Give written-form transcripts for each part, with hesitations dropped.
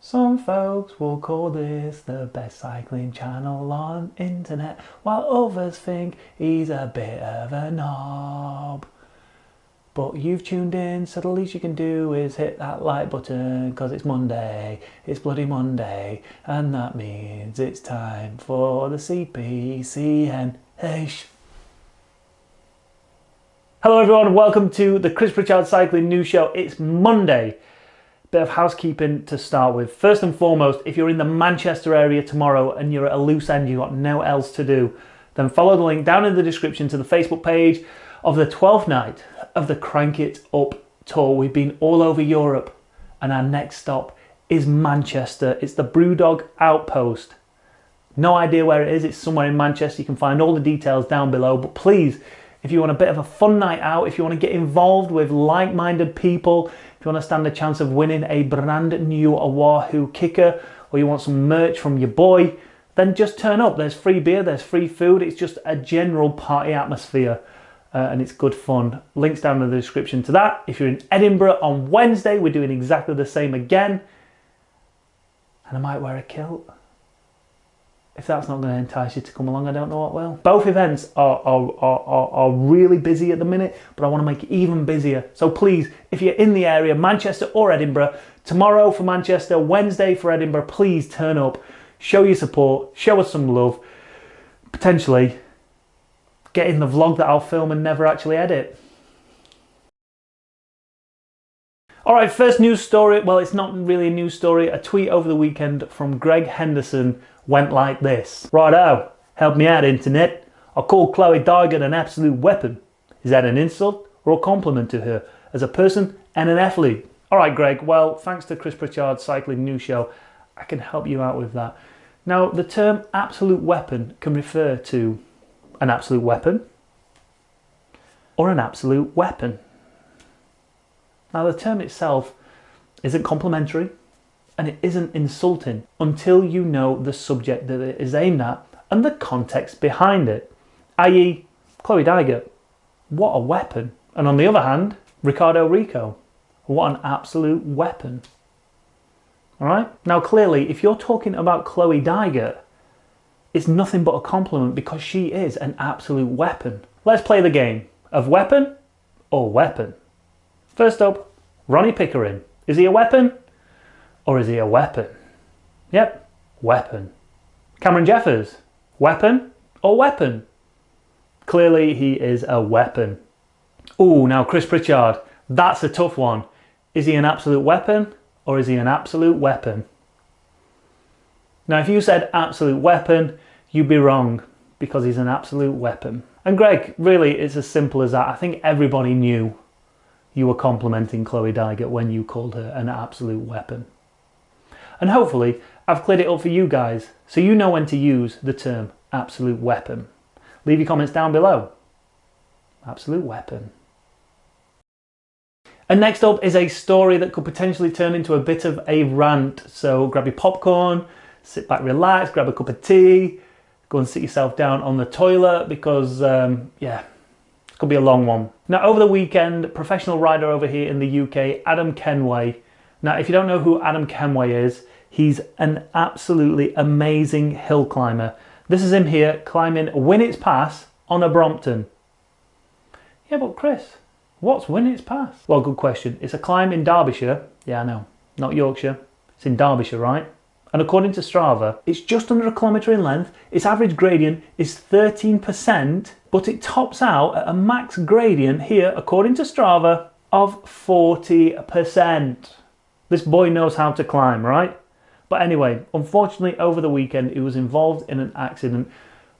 Some folks will call this the best cycling channel on internet, while others think he's a bit of a knob. But you've tuned in, so the least you can do is hit that like button, cause it's Monday, it's bloody Monday, and that means it's time for the CPCNH. Hello everyone, welcome to the Chris Pritchard Cycling News Show. It's Monday. Bit of housekeeping to start with. First and foremost, if you're in the Manchester area tomorrow and you're at a loose end, you've got no else to do, then follow the link down in the description to the Facebook page of the 12th night of the Crank It Up tour. We've been all over Europe and our next stop is Manchester. It's the Brewdog Outpost. No idea where it is, it's somewhere in Manchester. You can find all the details down below, but please, if you want a bit of a fun night out, if you want to get involved with like-minded people, if you want to stand a chance of winning a brand new Wahoo kicker, or you want some merch from your boy, then just turn up. There's free beer, there's free food. It's just a general party atmosphere and it's good fun. Links down in the description to that. If you're in Edinburgh on Wednesday, we're doing exactly the same again. And I might wear a kilt. If that's not going to entice you to come along, I don't know what will. Both events are really busy at the minute, but I want to make it even busier. So please, if you're in the area, Manchester or Edinburgh, tomorrow for Manchester, Wednesday for Edinburgh, please turn up, show your support, show us some love, potentially get in the vlog that I'll film and never actually edit. All right, first news story. Well, it's not really a news story. A tweet over the weekend from Greg Henderson went like this. Righto, help me out, internet. I call Chloe Dygert an absolute weapon. Is that an insult or a compliment to her as a person and an athlete? All right, Greg, well, thanks to Chris Pritchard's Cycling News Show, I can help you out with that. Now, the term absolute weapon can refer to an absolute weapon or an absolute weapon. Now, the term itself isn't complimentary and it isn't insulting until you know the subject that it is aimed at and the context behind it, i.e. Chloe Dygert, what a weapon. And on the other hand, Ricardo Rico, what an absolute weapon. All right? Now, clearly, if you're talking about Chloe Dygert, it's nothing but a compliment because she is an absolute weapon. Let's play the game of weapon or weapon. First up, Ronnie Pickering. Is he a weapon or is he a weapon? Yep, weapon. Cameron Jeffers, weapon or weapon? Clearly he is a weapon. Ooh, now Chris Pritchard, that's a tough one. Is he an absolute weapon or is he an absolute weapon? Now if you said absolute weapon, you'd be wrong because he's an absolute weapon. And Greg, really it's as simple as that. I think everybody knew you were complimenting Chloe Dygert when you called her an absolute weapon. And hopefully I've cleared it up for you guys so you know when to use the term absolute weapon. Leave your comments down below. Absolute weapon. And next up is a story that could potentially turn into a bit of a rant. So grab your popcorn, sit back, relax, grab a cup of tea, go and sit yourself down on the toilet because, yeah, it could be a long one. Now, over the weekend, professional rider over here in the UK, Adam Kenway. Now, if you don't know who Adam Kenway is, he's an absolutely amazing hill climber. This is him here climbing Winnet's Pass on a Brompton. Yeah, but Chris, what's Winnet's Pass? Well, good question. It's a climb in Derbyshire. Yeah, I know, not Yorkshire. It's in Derbyshire, right? And according to Strava, it's just under a kilometre in length. Its average gradient is 13%, but it tops out at a max gradient here, according to Strava, of 40%. This boy knows how to climb, right? But anyway, unfortunately, over the weekend, he was involved in an accident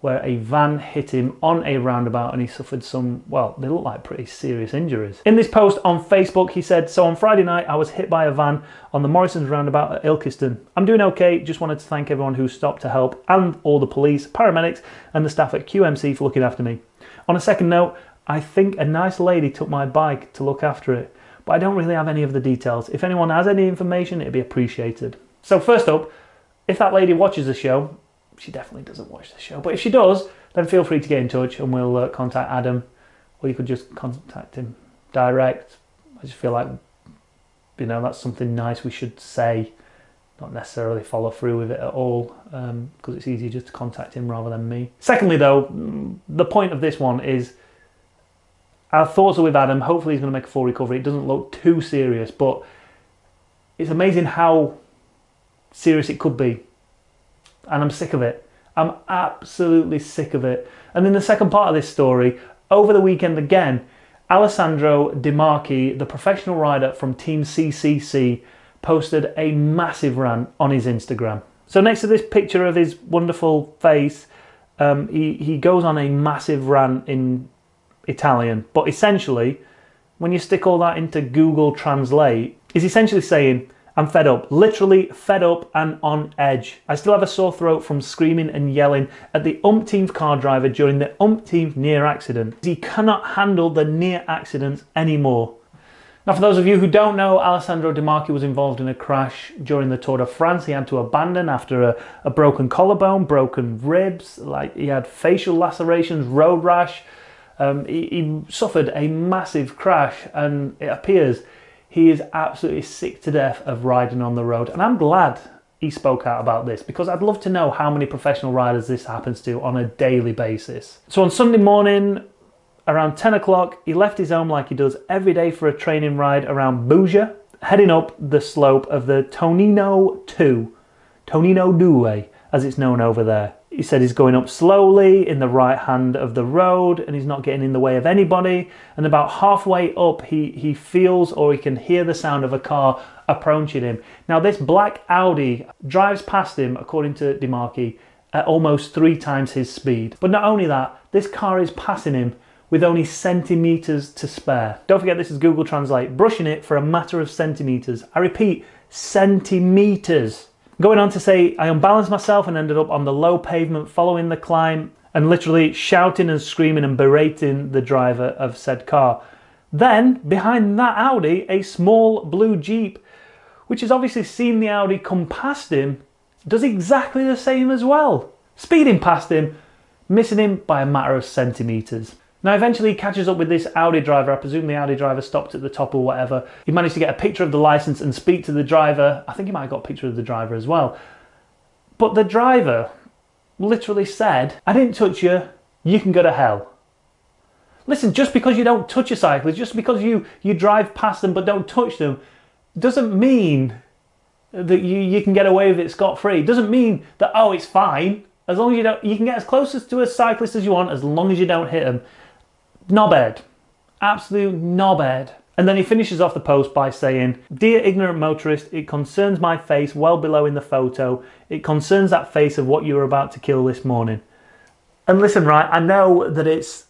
where a van hit him on a roundabout and he suffered some, well, they look like pretty serious injuries. In this post on Facebook, he said, so on Friday night, I was hit by a van on the Morrison's roundabout at Ilkeston. I'm doing okay, just wanted to thank everyone who stopped to help and all the police, paramedics and the staff at QMC for looking after me. On a second note, I think a nice lady took my bike to look after it, but I don't really have any of the details. If anyone has any information, it'd be appreciated. So first up, if that lady watches the show, she definitely doesn't watch the show, but if she does, then feel free to get in touch and we'll contact Adam, or you could just contact him direct. I just feel like, you know, that's something nice we should say not necessarily follow through with it at all, because it's easier just to contact him rather than me. Secondly though, the point of this one is our thoughts are with Adam. Hopefully he's going to make a full recovery. It doesn't look too serious, but it's amazing how serious it could be. And I'm sick of it. I'm absolutely sick of it. And in the second part of this story, over the weekend again, Alessandro Di Marchi, the professional rider from Team CCC, posted a massive rant on his Instagram. So next to this picture of his wonderful face, he goes on a massive rant in Italian. But essentially, when you stick all that into Google Translate, he's essentially saying, I'm fed up, literally fed up and on edge. I still have a sore throat from screaming and yelling at the umpteenth car driver during the umpteenth near accident. He cannot handle the near accidents anymore. Now, for those of you who don't know, Alessandro Di Marchi was involved in a crash during the Tour de France. He had to abandon after a broken collarbone, broken ribs, like he had facial lacerations, road rash. He suffered a massive crash, and it appears he is absolutely sick to death of riding on the road. And I'm glad he spoke out about this, because I'd love to know how many professional riders this happens to on a daily basis. So on Sunday morning, around 10 o'clock, he left his home like he does every day for a training ride around Bugia, heading up the slope of the Tonino 2, as it's known over there. He said he's going up slowly in the right hand of the road and he's not getting in the way of anybody. And about halfway up, he feels or he can hear the sound of a car approaching him. Now this black Audi drives past him, according to Di Marchi, at almost 3 times his speed. But not only that, this car is passing him with only centimetres to spare. Don't forget this is Google Translate, brushing it for a matter of centimetres. I repeat, centimetres. Going on to say, I unbalanced myself and ended up on the low pavement following the climb and literally shouting and screaming and berating the driver of said car. Then, behind that Audi, a small blue Jeep, which has obviously seen the Audi come past him, does exactly the same as well. Speeding past him, missing him by a matter of centimetres. Now eventually he catches up with this Audi driver. I presume the Audi driver stopped at the top or whatever. He managed to get a picture of the license and speak to the driver. I think he might have got a picture of the driver as well. But the driver literally said, I didn't touch you, you can go to hell. Listen, just because you don't touch a cyclist, just because you drive past them but don't touch them, doesn't mean that you can get away with it scot-free. Doesn't mean that, oh, it's fine. As long as you don't, you can get as close to a cyclist as you want, as long as you don't hit them. Knobhead. Absolute knobhead. And then he finishes off the post by saying, Dear ignorant motorist, it concerns my face well below in the photo. It concerns that face of what you were about to kill this morning. And listen, right, I know that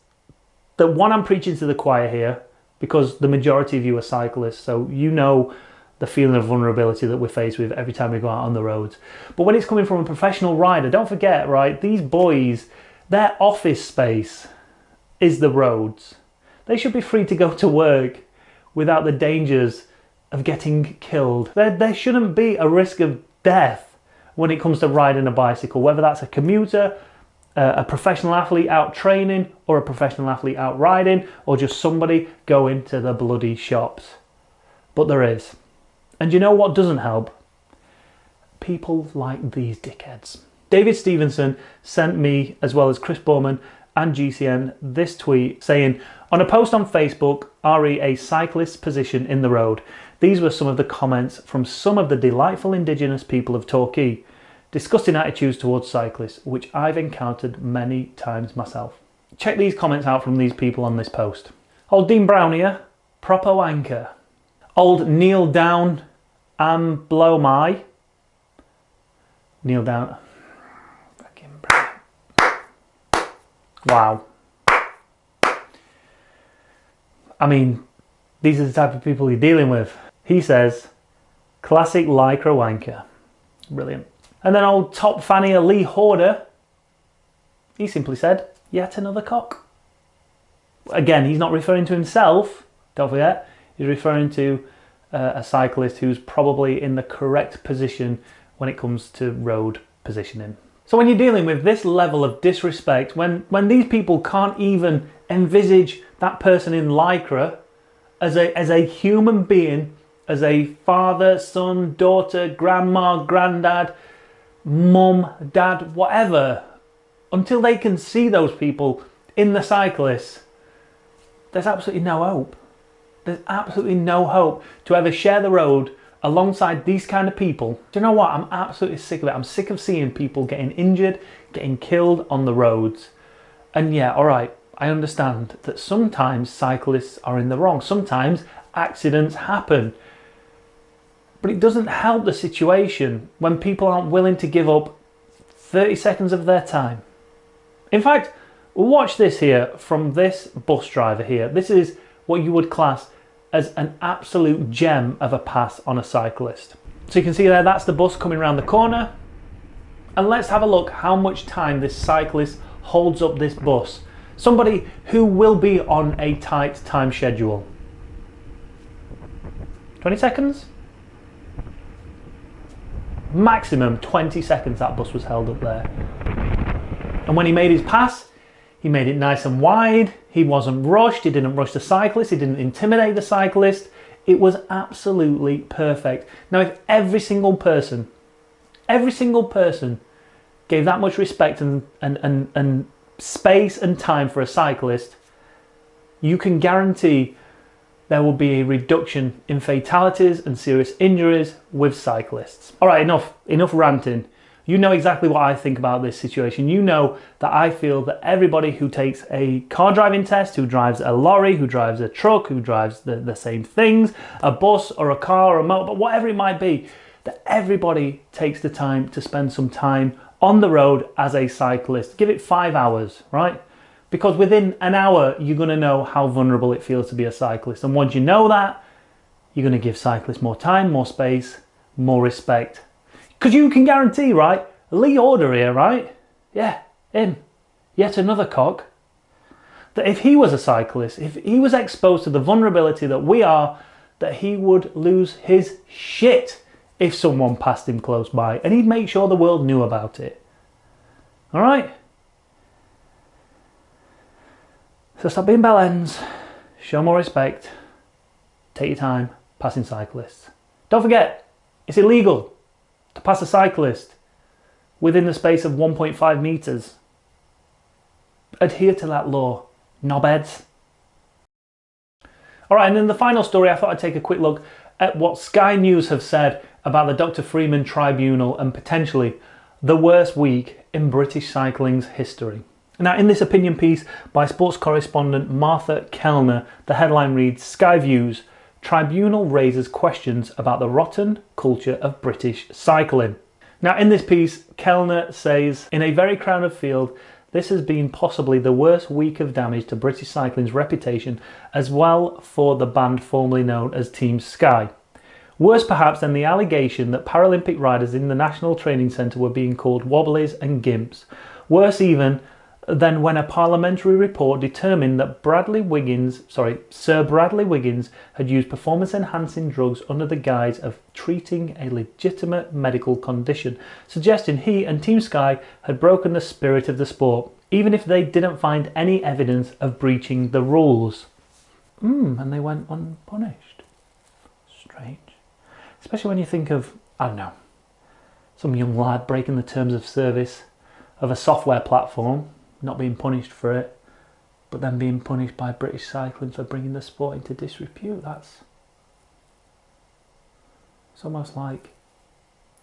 I'm preaching to the choir here, because the majority of you are cyclists, so you know the feeling of vulnerability that we're faced with every time we go out on the roads. But when it's coming from a professional rider, don't forget, right, these boys, their office space is the roads. They should be free to go to work without the dangers of getting killed. There shouldn't be a risk of death when it comes to riding a bicycle, whether that's a commuter, a professional athlete out training, or a professional athlete out riding, or just somebody going to the bloody shops. But there is. And you know what doesn't help? People like these dickheads. David Stevenson sent me, as well as Chris Bowman and GCN, this tweet saying, on a post on Facebook, re a cyclist's position in the road. These were some of the comments from some of the delightful indigenous people of Torquay, disgusting attitudes towards cyclists, which I've encountered many times myself. Check these comments out from these people on this post. Old Dean Brown here, proper wanker. Old kneel down and blow my. Kneel down. Fucking brilliant. Wow. I mean, these are the type of people you're dealing with. He says, classic lycra wanker. Brilliant. And then old top fanny Lee Horder, he simply said, yet another cock. Again, he's not referring to himself, don't forget. He's referring to a cyclist who's probably in the correct position when it comes to road positioning. So when you're dealing with this level of disrespect, when these people can't even envisage that person in lycra as a human being as a father, son, daughter, grandma, granddad, mum, dad, whatever, until they can see those people in the cyclists, there's absolutely no hope. There's absolutely no hope to ever share the road alongside these kind of people. Do you know what? I'm absolutely sick of it. I'm sick of seeing people getting injured, getting killed on the roads. And yeah, all right, I understand that sometimes cyclists are in the wrong. Sometimes accidents happen. But it doesn't help the situation when people aren't willing to give up 30 seconds of their time. In fact, watch this here from this bus driver here. This is what you would class as an absolute gem of a pass on a cyclist. So you can see there, that's the bus coming around the corner. And let's have a look how much time this cyclist holds up this bus. Somebody who will be on a tight time schedule. 20 seconds? Maximum 20 seconds that bus was held up there. And when he made his pass, he made it nice and wide. He wasn't rushed. He didn't rush the cyclist. He didn't intimidate the cyclist. It was absolutely perfect. Now, if every single person gave that much respect and space and time for a cyclist, you can guarantee there will be a reduction in fatalities and serious injuries with cyclists. All right, enough ranting. You know exactly what I think about this situation. You know that I feel that everybody who takes a car driving test, who drives a lorry, who drives a truck, who drives the same things, a bus or a car or a motorbike, whatever it might be, that everybody takes the time to spend some time on the road as a cyclist. Give it 5 hours, right? Because within an hour, you're going to know how vulnerable it feels to be a cyclist. And once you know that, you're going to give cyclists more time, more space, more respect. Because you can guarantee, right? Lee Order here, right? Yeah, him. Yet another cock. That if he was a cyclist, if he was exposed to the vulnerability that we are, that he would lose his shit if someone passed him close by. And he'd make sure the world knew about it. All right? So stop being bellends. Show more respect. Take your time passing cyclists. Don't forget, it's illegal to pass a cyclist within the space of 1.5 metres. Adhere to that law, knobheads. Alright, and then the final story, I thought I'd take a quick look at what Sky News have said about the Dr. Freeman Tribunal and potentially the worst week in British cycling's history. Now, in this opinion piece by sports correspondent Martha Kellner, the headline reads, Sky Views, Tribunal raises questions about the rotten culture of British cycling. Now, in this piece, Kellner says, in a very crowded field, this has been possibly the worst week of damage to British cycling's reputation, as well for the band formerly known as Team Sky. Worse perhaps than the allegation that Paralympic riders in the National Training Centre were being called wobblies and gimps. Worse even than when a parliamentary report determined that Sir Bradley Wiggins had used performance-enhancing drugs under the guise of treating a legitimate medical condition, suggesting he and Team Sky had broken the spirit of the sport, even if they didn't find any evidence of breaching the rules. And they went unpunished. Strange. Especially when you think of, I don't know, some young lad breaking the terms of service of a software platform, not being punished for it, but then being punished by British cycling for bringing the sport into disrepute. It's almost like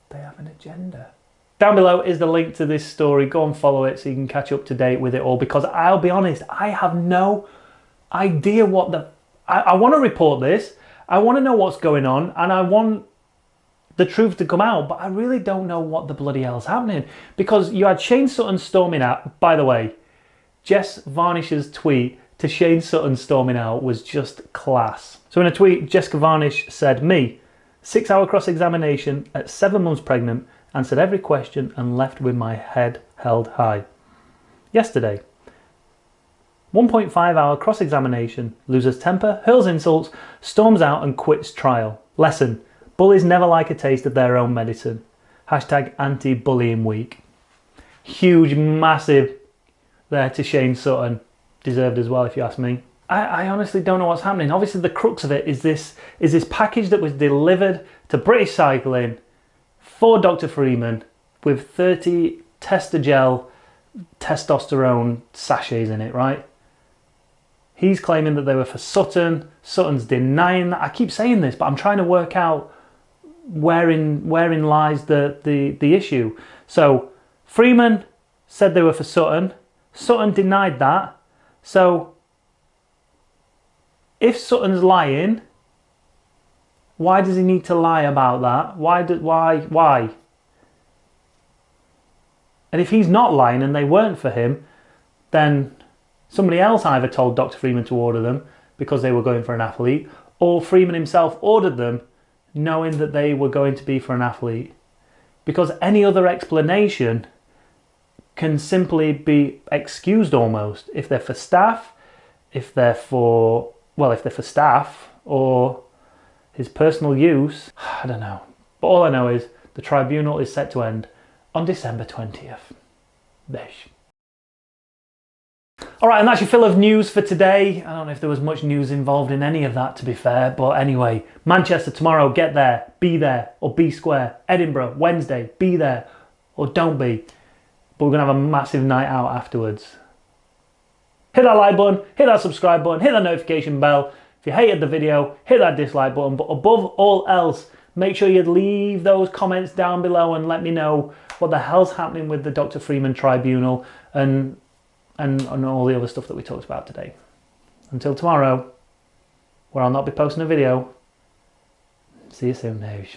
they have an agenda. Down below is the link to this story. Go and follow it so you can catch up to date with it all, because I'll be honest, I have no idea what I want to report this. I want to know what's going on, and I want the truth to come out, but I really don't know what the bloody hell's happening, because you had Shane Sutton storming out. By the way, Jess Varnish's tweet to Shane Sutton storming out was just class. So in a tweet, Jessica Varnish said, me, 6-hour cross-examination at 7 months pregnant, answered every question and left with my head held high. Yesterday, 1.5-hour cross-examination, loses temper, hurls insults, storms out and quits trial. Lesson, bullies never like a taste of their own medicine. Hashtag anti-bullying week. Huge, massive there to Shane Sutton. Deserved as well, if you ask me. I honestly don't know what's happening. Obviously the crux of it is this package that was delivered to British Cycling for Dr. Freeman with 30 Testagel testosterone sachets in it, right? He's claiming that they were for Sutton. Sutton's denying that. I keep saying this, but I'm trying to work out wherein lies the issue. So Freeman said they were for Sutton. Sutton denied that. So if Sutton's lying, why does he need to lie about that? Why? And if he's not lying and they weren't for him, then somebody else either told Dr. Freeman to order them because they were going for an athlete, or Freeman himself ordered them knowing that they were going to be for an athlete. Because any other explanation can simply be excused almost. If they're for staff, if they're for staff or his personal use, I don't know. But all I know is the tribunal is set to end on December 20th. Bish. Alright, and that's your fill of news for today. I don't know if there was much news involved in any of that, to be fair, but anyway, Manchester tomorrow, get there, be there, or be square. Edinburgh, Wednesday, be there, or don't be. But we're going to have a massive night out afterwards. Hit that like button, hit that subscribe button, hit that notification bell. If you hated the video, hit that dislike button, but above all else, make sure you leave those comments down below and let me know what the hell's happening with the Dr. Freeman Tribunal and all the other stuff that we talked about today. Until tomorrow, where I'll not be posting a video, see you soon, Noj.